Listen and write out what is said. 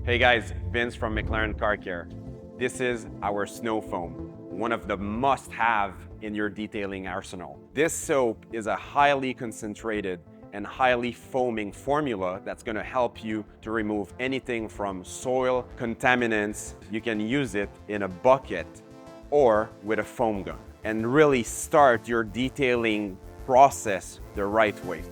Hey guys, Vince from McLaren Car Care. This is our snow foam, one of the must-have in your detailing arsenal. This soap is a highly concentrated and highly foaming formula that's going to help you to remove anything from soil, contaminants. You can use it in a bucket or with a foam gun and really start your detailing process the right way.